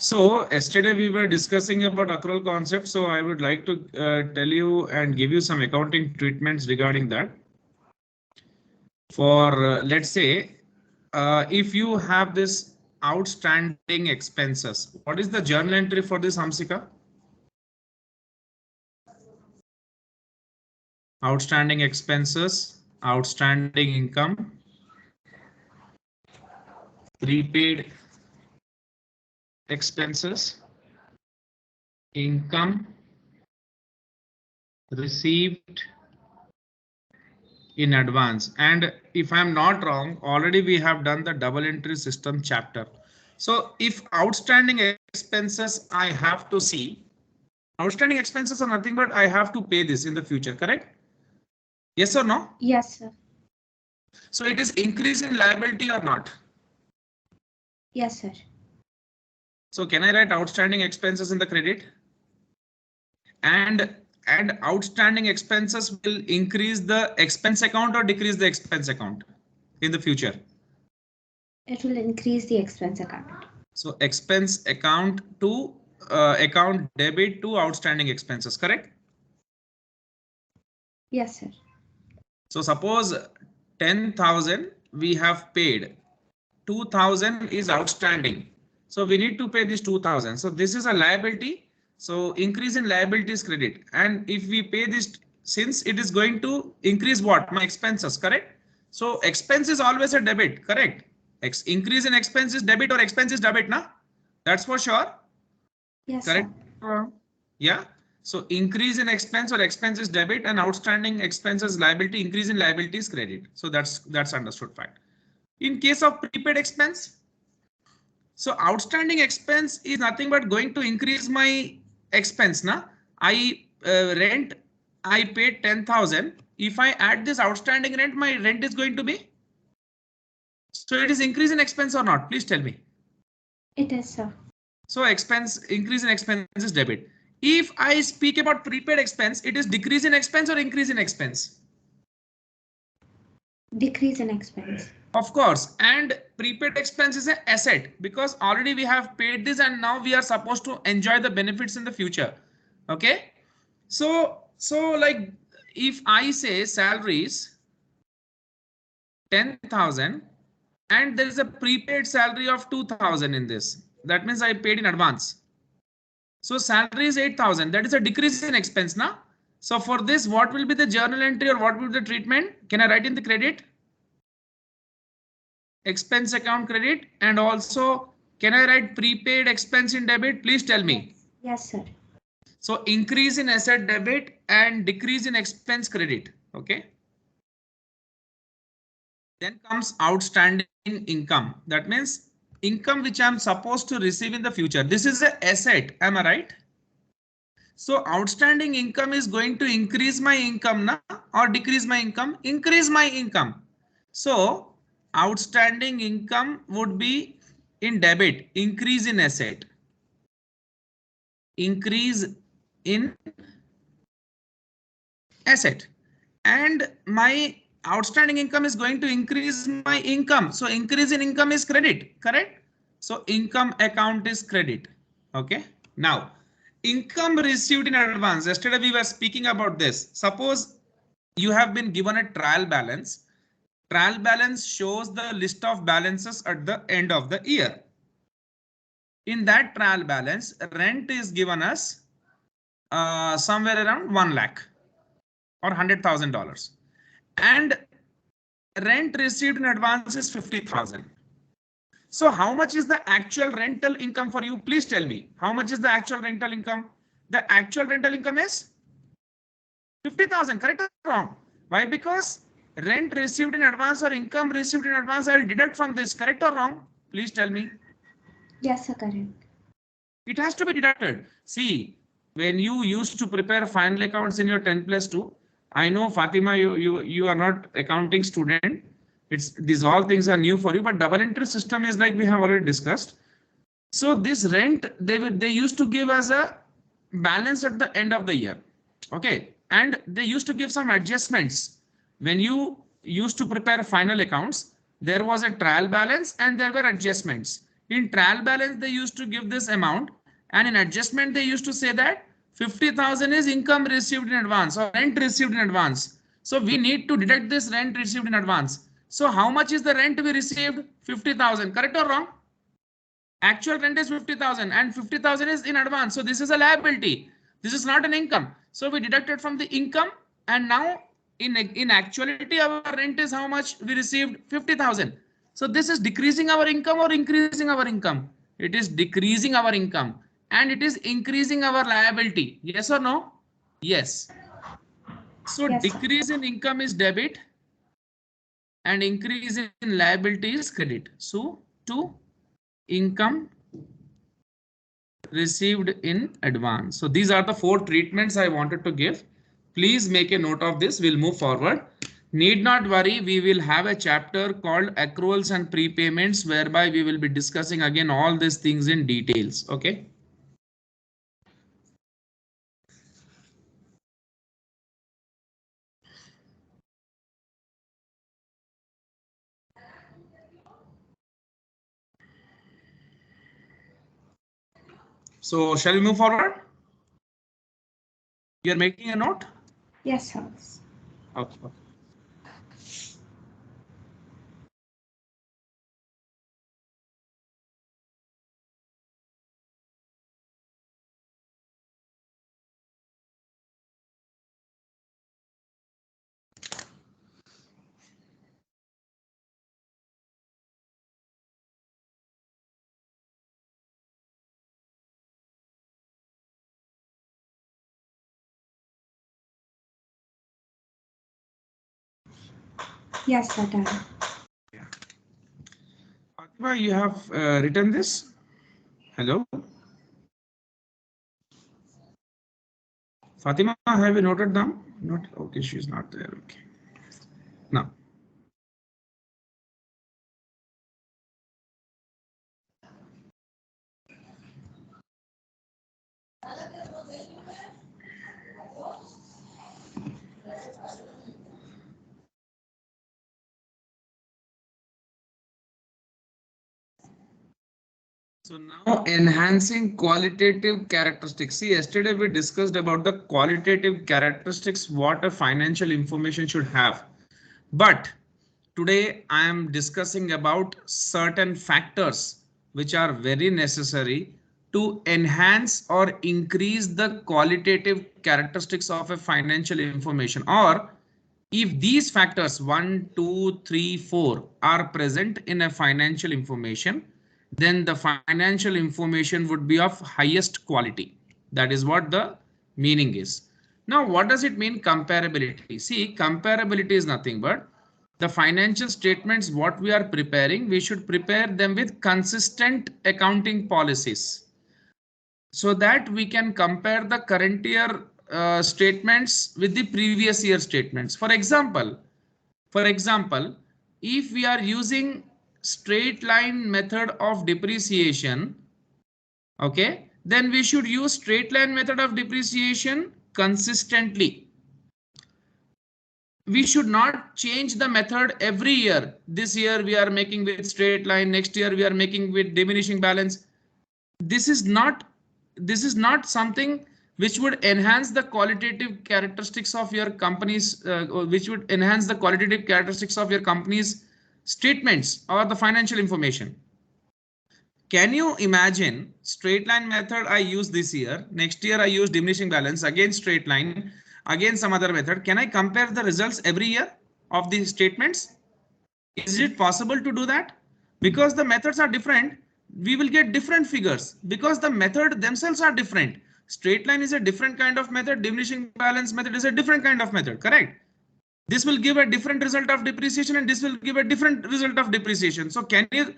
So yesterday we were discussing about accrual concept. So I would like to tell you and give you some accounting treatments regarding that. For let's say, if you have this outstanding expenses, what is the journal entry for this, Hamsika? Outstanding expenses, outstanding income, prepaid expenses, income received in advance. And if I'm not wrong, already we have done the double entry system chapter. So if outstanding expenses, I have to see outstanding expenses are nothing but I have to pay this in the future, correct? Yes or no? Yes, sir. So it is increase in liability or not? Yes, sir. So can I write outstanding expenses in the credit? And outstanding expenses will increase the expense account or decrease the expense account in the future? It will increase the expense account. So expense account to account debit to outstanding expenses, correct? Yes, sir. So suppose 10,000 we have paid, 2,000 is outstanding. So we need to pay this 2,000. So this is a liability. So increase in liability is credit. And if we pay this, since it is going to increase what? My expenses, correct? So expense is always a debit, correct? Increase in expense is debit or expense is debit, na? That's for sure. Yes, Correct? sir. Yeah. So increase in expense or expense is debit and outstanding expenses liability, increase in liability is credit. So that's understood fact. In case of prepaid expense, so outstanding expense is nothing but going to increase my expense. Na? I rent, I paid 10,000. If I add this outstanding rent, my rent is going to be. So it is increase in expense or not? Please tell me. It is, sir. So expense, increase in expense is debit. If I speak about prepaid expense, it is decrease in expense or increase in expense? Decrease in expense. Of course, and prepaid expense is an asset because already we have paid this and now we are supposed to enjoy the benefits in the future. Okay, so like if I say salaries 10,000 and there is a prepaid salary of 2,000 in this, that means I paid in advance. So salary is 8,000. That is a decrease in expense now. So for this, what will be the journal entry or what will be the treatment? Can I write in the credit? Expense account credit, and also can I write prepaid expense in debit? Please tell me. Yes, sir. So increase in asset debit and decrease in expense credit. Okay. Then comes outstanding income. That means income which I'm supposed to receive in the future. This is an asset. Am I right? So outstanding income is going to increase my income na, or decrease my income? Increase my income. So outstanding income would be in debit, increase in asset, increase in asset, and my outstanding income is going to increase my income. So increase in income is credit, correct? So income account is credit. Okay. Now income received in advance. Yesterday we were speaking about this. Suppose you have been given a trial balance. Trial balance shows the list of balances at the end of the year. In that trial balance, rent is given us somewhere around 1 lakh or $100,000, and rent received in advance is 50,000. So how much is the actual rental income for you? Please tell me. How much is the actual rental income? The actual rental income is 50,000, correct or wrong? Why? Because rent received in advance or income received in advance, I will deduct from this, correct or wrong? Please tell me. Yes, sir, correct. It has to be deducted. See, when you used to prepare final accounts in your 10+2, I know Fatima, you are not accounting student. It's these all things are new for you, but double entry system is like we have already discussed. So this rent they used to give as a balance at the end of the year. Okay, and they used to give some adjustments. When you used to prepare final accounts, there was a trial balance and there were adjustments. In trial balance, they used to give this amount, and in adjustment, they used to say that 50,000 is income received in advance or rent received in advance. So we need to deduct this rent received in advance. So how much is the rent we received? 50,000. Correct or wrong? Actual rent is 50,000 and 50,000 is in advance. So this is a liability. This is not an income. So we deducted from the income, and now in actuality our rent is how much we received? 50,000. So this is decreasing our income or increasing our income? It is decreasing our income, and it is increasing our liability. Yes or no? Yes. So Yes, sir. decrease in income is debit and increase in liability is credit. So to income received in advance. So these are the 4 treatments I wanted to give. Please make a note of this. We'll move forward. Need not worry. We will have a chapter called accruals and prepayments, whereby we will be discussing again all these things in details. Okay. So shall we move forward? You're making a note? Yes, sir. Okay. Yes, sir, done. Yeah. Fatima, you have written this? Hello? Fatima, have you noted down? Not okay, she's not there. Okay. Now. So now enhancing qualitative characteristics. See, yesterday we discussed about the qualitative characteristics, what a financial information should have. But today I am discussing about certain factors which are very necessary to enhance or increase the qualitative characteristics of a financial information. Or if these factors 1, 2, 3, 4 are present in a financial information, then the financial information would be of highest quality. That is what the meaning is. Now, what does it mean comparability? See, comparability is nothing but the financial statements what we are preparing, we should prepare them with consistent accounting policies, so that we can compare the current year statements with the previous year statements. For example, if we are using straight line method of depreciation, okay, then we should use straight line method of depreciation consistently. We should not change the method every year. This year we are making with straight line, next year we are making with diminishing balance. This is not something which would enhance the qualitative characteristics of your company's which would enhance the qualitative characteristics of your company's statements or the financial information. Can you imagine straight line method I use this year, next year I use diminishing balance, again straight line, again some other method? Can I compare the results every year of these statements? Is it possible to do that? Because the methods are different, we will get different figures because the method themselves are different. Straight line is a different kind of method, diminishing balance method is a different kind of method, correct? This will give a different result of depreciation and this will give a different result of depreciation. So can you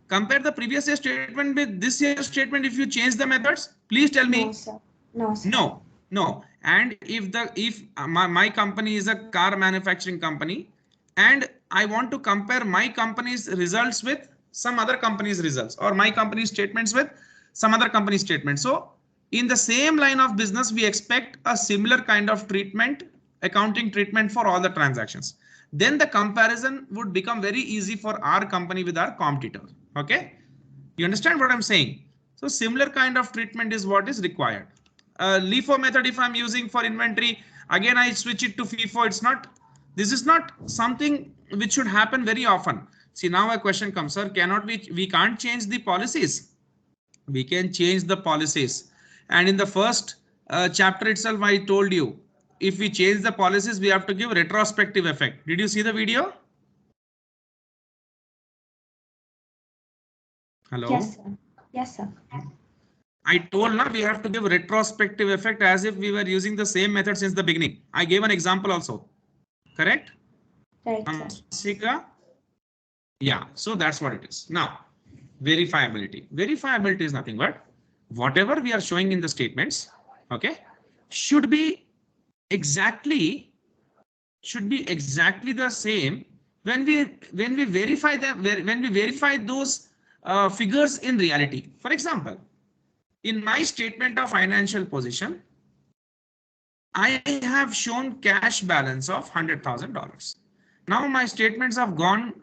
compare the previous year statement with this year's statement if you change the methods? Please tell No, me. sir. No, sir. No. And if my company is a car manufacturing company and I want to compare my company's results with some other company's results, or my company's statements with some other company's statements. So in the same line of business, we expect a similar kind of treatment, accounting treatment for all the transactions. Then the comparison would become very easy for our company with our competitor. Okay, you understand what I'm saying? So similar kind of treatment is what is required. LIFO method, if I'm using for inventory, again I switch it to FIFO. It's not, this is not something which should happen very often. See, now a question comes, sir, cannot we can't change the policies? We can change the policies. And in the first chapter itself, I told you, if we change the policies, we have to give retrospective effect. Did you see the video? Hello? Yes, sir. Yes, sir. I told now we have to give retrospective effect as if we were using the same method since the beginning. I gave an example also. Correct? Correct, sir. Amsika? Yeah, so that's what it is. Now, verifiability. Verifiability is nothing but whatever we are showing in the statements, okay, should be exactly the same when we verify them, when we verify those figures in reality. For example, in my statement of financial position, I have shown cash balance of $100,000. Now my statements have gone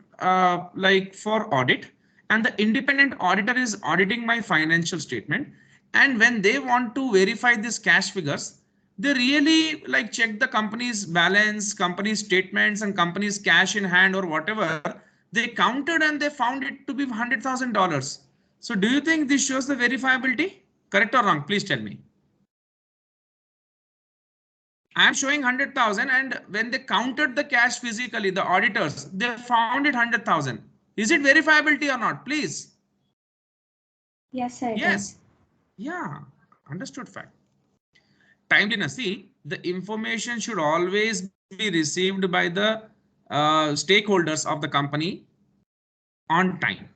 like for audit, and the independent auditor is auditing my financial statement. And when they want to verify these cash figures, they really like check the company's balance, company's statements, and company's cash in hand or whatever. They counted and they found it to be $100,000. So do you think this shows the verifiability? Correct or wrong? Please tell me. I am showing 100,000, and when they counted the cash physically, the auditors, they found it 100,000. Is it verifiability or not? Please. Yes, sir, it Yes. is. Yeah. Understood fact. Timeliness. See, the information should always be received by the stakeholders of the company on time.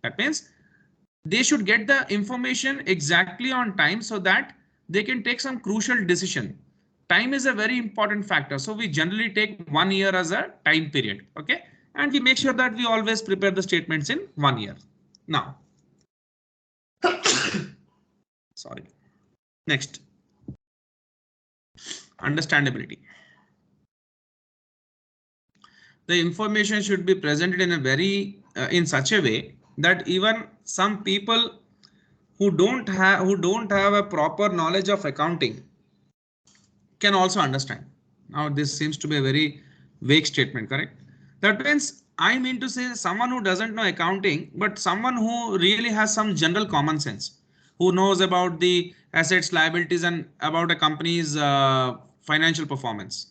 That means they should get the information exactly on time so that they can take some crucial decision. Time is a very important factor. So we generally take 1 year as a time period. Okay. And we make sure that we always prepare the statements in 1 year. Now, sorry. Next, understandability. The information should be presented in a in such a way that even some people who don't have a proper knowledge of accounting can also understand. Now this seems to be a very vague statement, correct? That means I mean to say someone who doesn't know accounting, but someone who really has some general common sense, who knows about the assets, liabilities, and about a company's financial performance.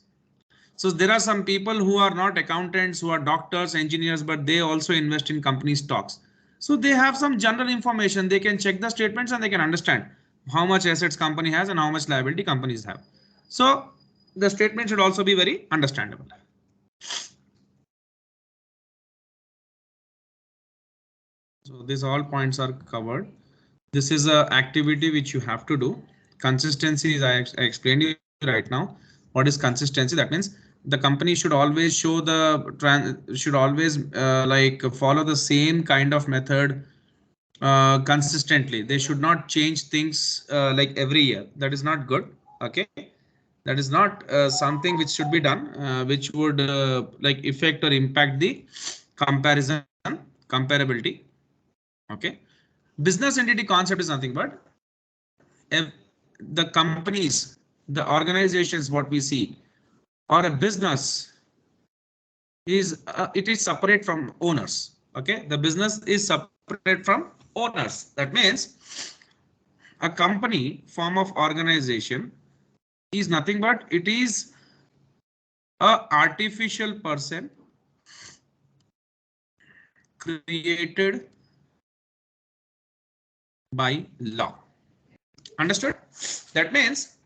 So there are some people who are not accountants, who are doctors, engineers, but they also invest in company stocks. So they have some general information. They can check the statements and they can understand how much assets company has and how much liability companies have. So the statement should also be very understandable. So these all points are covered. This is a activity which you have to do. Consistency is I explained you right now. What is consistency? That means the company should always show should always like follow the same kind of method consistently. They should not change things like every year. That is not good. Okay. That is not something which should be done, which would like affect or impact the comparability. Okay. Business entity concept is nothing but the companies, the organizations, what we see, or a business is it is separate from owners. Okay, the business is separate from owners. That means a company form of organization is nothing but it is a artificial person created by law. Understood? That means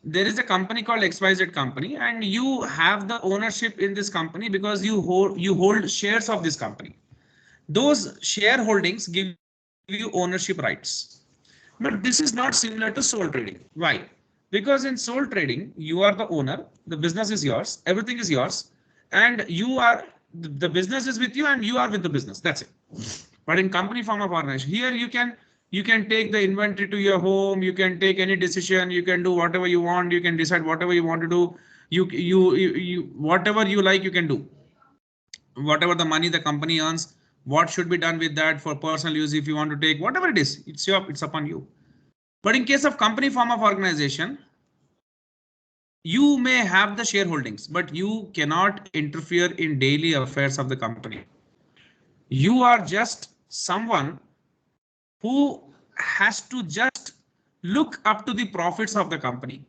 there is a company called XYZ company, and you have the ownership in this company because you hold shares of this company. Those shareholdings give you ownership rights. But this is not similar to sole trading. Why? Because in sole trading, you are the owner, the business is yours, everything is yours, and you are the business is with you and you are with the business. That's it. But in company form of organization, here you can take the inventory to your home, you can take any decision, you can do whatever you want, you can decide whatever you want to do, you whatever you like, you can do. Whatever the money the company earns, what should be done with that for personal use. If you want to take whatever it is, it's upon you. But in case of company form of organization, you may have the shareholdings, but you cannot interfere in daily affairs of the company. You are just someone who has to just look up to the profits of the company.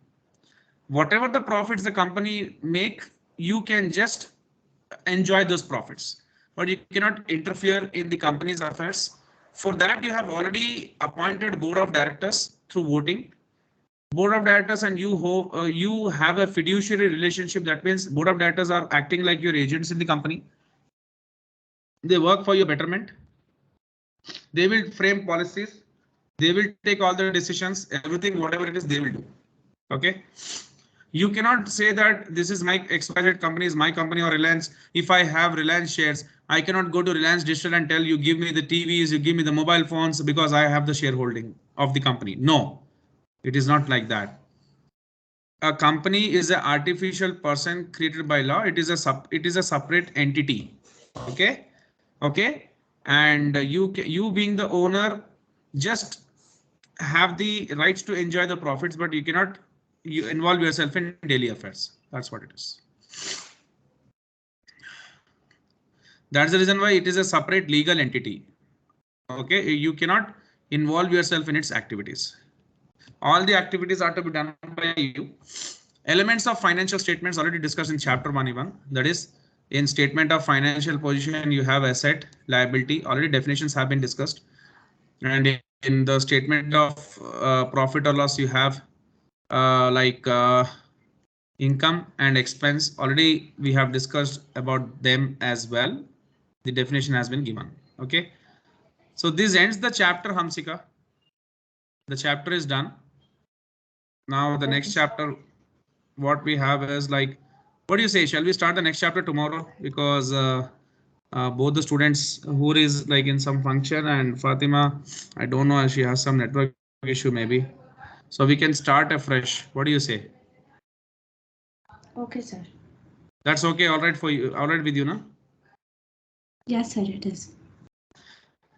Whatever the profits the company make, you can just enjoy those profits, but you cannot interfere in the company's affairs. For that, you have already appointed board of directors through voting. Board of directors and you have a fiduciary relationship. That means board of directors are acting like your agents in the company. They work for your betterment. They will frame policies. They will take all the decisions, everything, whatever it is, they will do. Okay. You cannot say that this is my XYZ company is my company or Reliance. If I have Reliance shares, I cannot go to Reliance Digital and tell you give me the TVs, you give me the mobile phones because I have the shareholding of the company. No, it is not like that. A company is an artificial person created by law. It is a separate entity. Okay, okay, and you being the owner just have the rights to enjoy the profits, but you cannot involve yourself in daily affairs. That's what it is. That's the reason why it is a separate legal entity. Okay, you cannot involve yourself in its activities. All the activities are to be done by you. Elements of financial statements already discussed in chapter 1 even. That is, in statement of financial position, you have asset, liability. Already definitions have been discussed. And in the statement of profit or loss, you have income and expense. Already we have discussed about them as well. The definition has been given. Okay. So this ends the chapter, Hamsika. The chapter is done. Now the next chapter, what we have is like, what do you say? Shall we start the next chapter tomorrow? Because both the students who is like in some function and Fatima, I don't know, she has some network issue maybe. So we can start afresh. What do you say? Okay, sir. That's okay. All right for you. All right with you, no? Yes, sir, it is.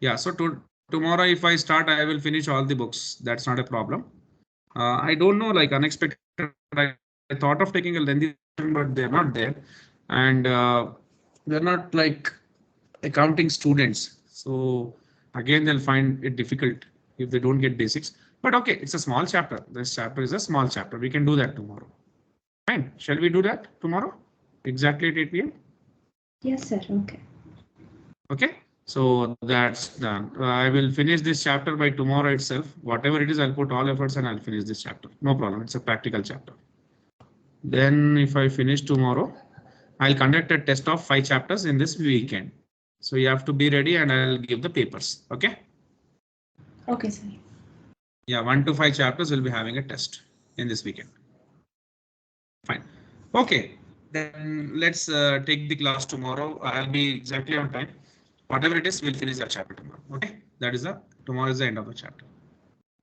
Yeah. So tomorrow, if I start, I will finish all the books. That's not a problem. I don't know, like unexpected. I thought of taking a lengthy, but they're not there, and they're not like accounting students. So again, they'll find it difficult if they don't get basics. But okay, it's a small chapter. This chapter is a small chapter. We can do that tomorrow. Fine. Shall we do that tomorrow? Exactly at 8 p.m. Yes, sir. Okay. Okay. So that's done. I will finish this chapter by tomorrow itself. Whatever it is, I'll put all efforts and I'll finish this chapter. No problem. It's a practical chapter. Then if I finish tomorrow, I'll conduct a test of 5 chapters in this weekend. So you have to be ready and I'll give the papers. Okay. Okay, sir. Yeah, 1 to 5 chapters will be having a test in this weekend. Fine. Okay. Then let's take the class tomorrow. I'll be exactly on time. Whatever it is, we'll finish that chapter tomorrow. Okay. That is tomorrow is the end of the chapter.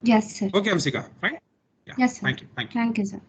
Yes, sir. Okay, Amsika. Fine. Yeah. Yes, sir. Thank you. Thank you. Thank you, sir.